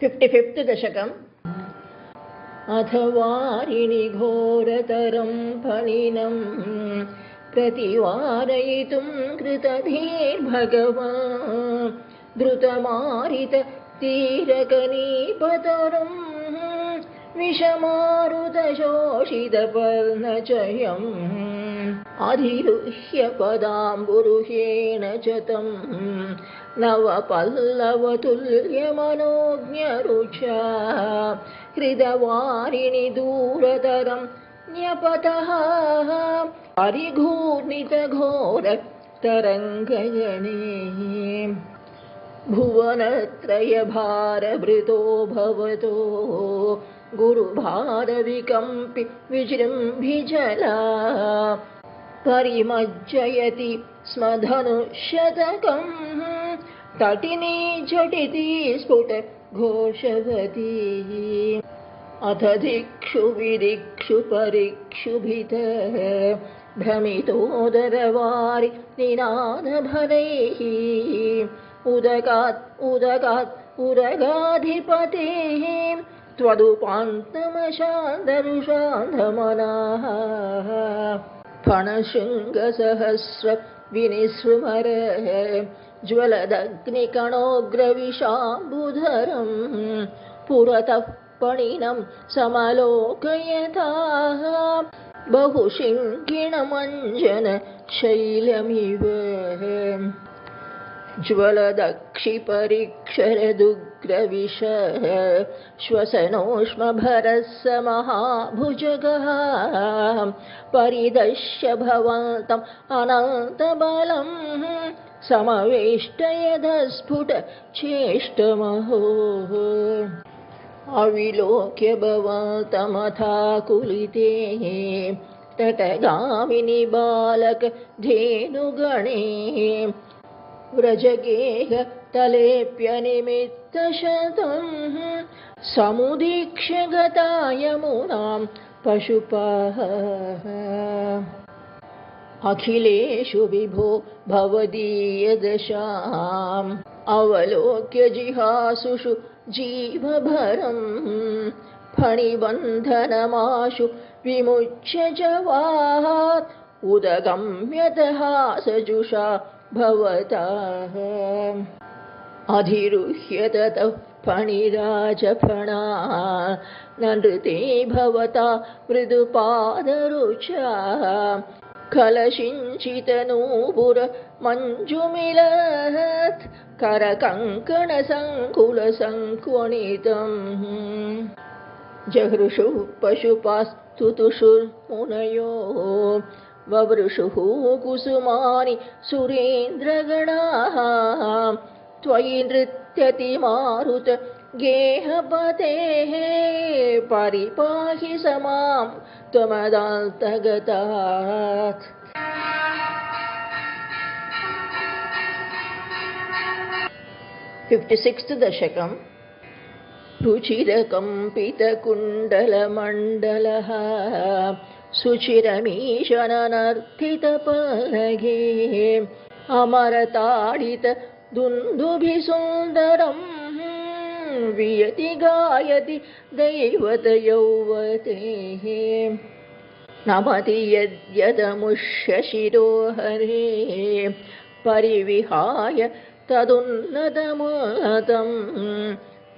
55th दशकम्। अथ वारिणि घोरतरं फणिनं प्रतिवारयितुं कृतधीर्भगवान् द्रुतमारित तीरकनीपतरुं विषमारुतशोषितपर्णचयम् अधिरुह्य पदाम्बुरुहेण च तं नवपल्लवतुल्यमनोज्ञरुचा हृदवारिणि दूरतरं न्यपतः परिघूर्णितघोरतरङ्गगणे भुवनत्रयभारभृतो भवतो गुरुभारविकम्पि विजृम्भिजला परिमज्जयति स्म धनुशतकं तटिनी झटिति स्फुट घोषवती अथ दिक्षु विदिक्षु परिक्षुभित भ्रमितोदरवारि निनादभरैः उदगात् उदगाधिपतेः त्वदुपान्तमशान्तरुषान्धमनाः फणशृङ्गसहस्र विनिसृमर ज्वलदग्निकणोग्रविशाम्बुधरं पुरतः फणिनं समलोकयताः बहुशिङ्गिणमञ्जन शैलमिव ज्वलदक्षिपरिक्षरदुग्रविष श्वसनोष्मभरस्य महाभुजगः परिदश्य भवन्तम् अनन्तबलं समवेष्टयदस्फुट चेष्टमहो अविलोक्य भवन्तमथाकुलिते तटगामिनि बालक धेनुगणे व्रजगेह तलेप्यनिमित्तशतं समुदीक्ष्य गता यमुनां पशुपाः अखिलेषु विभो भवदीयदशाम् अवलोक्य जिहासुषु जीवभरं फणिबन्धनमाशु विमुच्य जवात् उदगम्यतहासजुषा भवतः अधिरुह्य ततः फणिराजफणा नृते भवता मृदुपादरुचा कलशिञ्चितनूपुर मञ्जुमिलत् करकङ्कणसङ्कुलसङ्क्वणितं जहृषुः पशुपास्तुतुषुर्मुनयो ववृषुः कुसुमानि सुरेन्द्रगणाः त्वयि नृत्यति मारुत गेहपतेः परिपाहि समां त्वमदान्तगतात्। 56th दशकम्। रुचिरकम्पितकुण्डलमण्डलः सुचिरमीशननर्थितपलगे अमरताडित दुन्दुभिसुन्दरं वियति गायति दैवतयौवतेः नमति यद्यदमुष्य शिरोहरे परिविहाय तदुन्नतमतं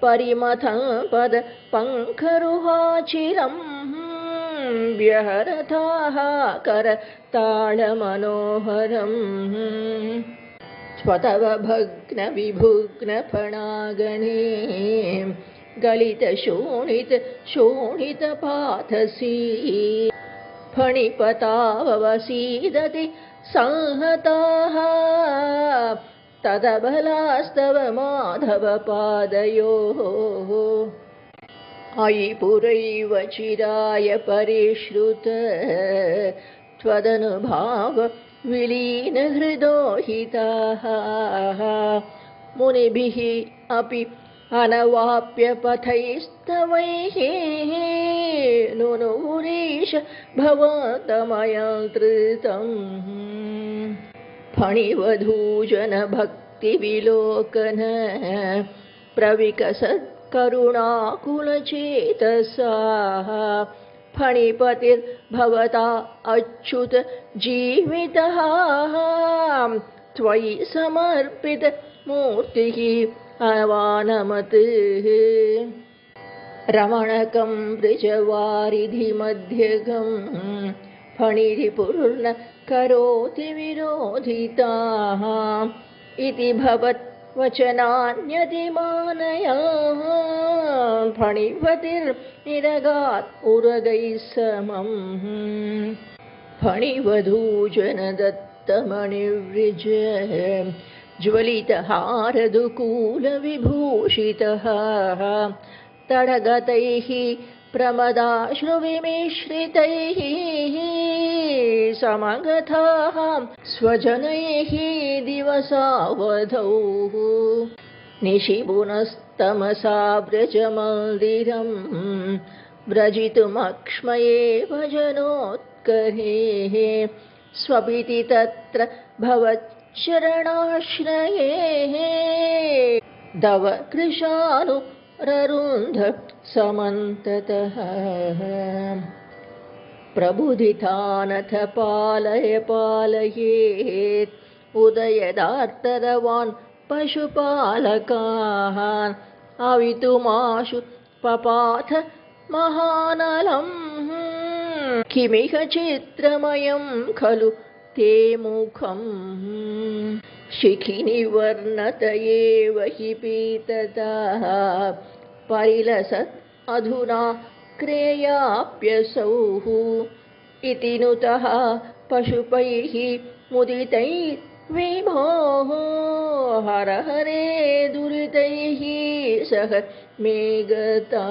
परिमथपद पङ्खरुहाचिरं व्यहरथाः करताळमनोहरम् स्वतव भग्नविभुग्नफणागणे गलितशोणितपाथसी फणिपतावसीदति संहताः तदबलास्तव माधवपादयोः अयि पुरैव चिराय परिश्रुत त्वदनुभाव विलीनहृदोहिताः मुनिभिः अपि अनवाप्य पथैस्तवैः नुनुरीश भवतमयंत्रितम् फणिवधूजन भक्तिविलोकन प्रविकसत् करुणाकुलचेतसाः फणिपतिर्भवता अच्युत जीवितः त्वयि समर्पितमूर्तिः अवानमत् रमणकं वृजवारिधिमध्यगं फणिरिपुर्न करोति विरोधिताः इति भवद्वचनान्यतिमानयाः फणिपतिर्निरगात् उरगैः समम् फणिवधूजनदत्तमणिव्रज ज्वलितहारदुकूलविभूषितः तडगतैः प्रमदाश्रुविमिश्रितैः समगताः स्वजनैः दिवसावधौ निशिपुनस्तमसा व्रजमन्दिरं व्रजितुमक्ष्मये भजनोत्करेः स्वपिति तत्र भवच्चरणाश्रये दव कृशानुररुन्ध समन्ततः प्रबुधितानथ पालय पालयेत् उदयदार्तरवान् पशुपालकाः अवितुमाशु पपाथ महानलम् किमिह चित्रमयं खलु ते मुखम् शिखिनिवर्णत एव हि पीततः परिलसत् अधुना क्रेयाप्यसौ इति नुतः पशुपैः मुदितैर्विभोः हर हरे दुरितैः सह मे गता।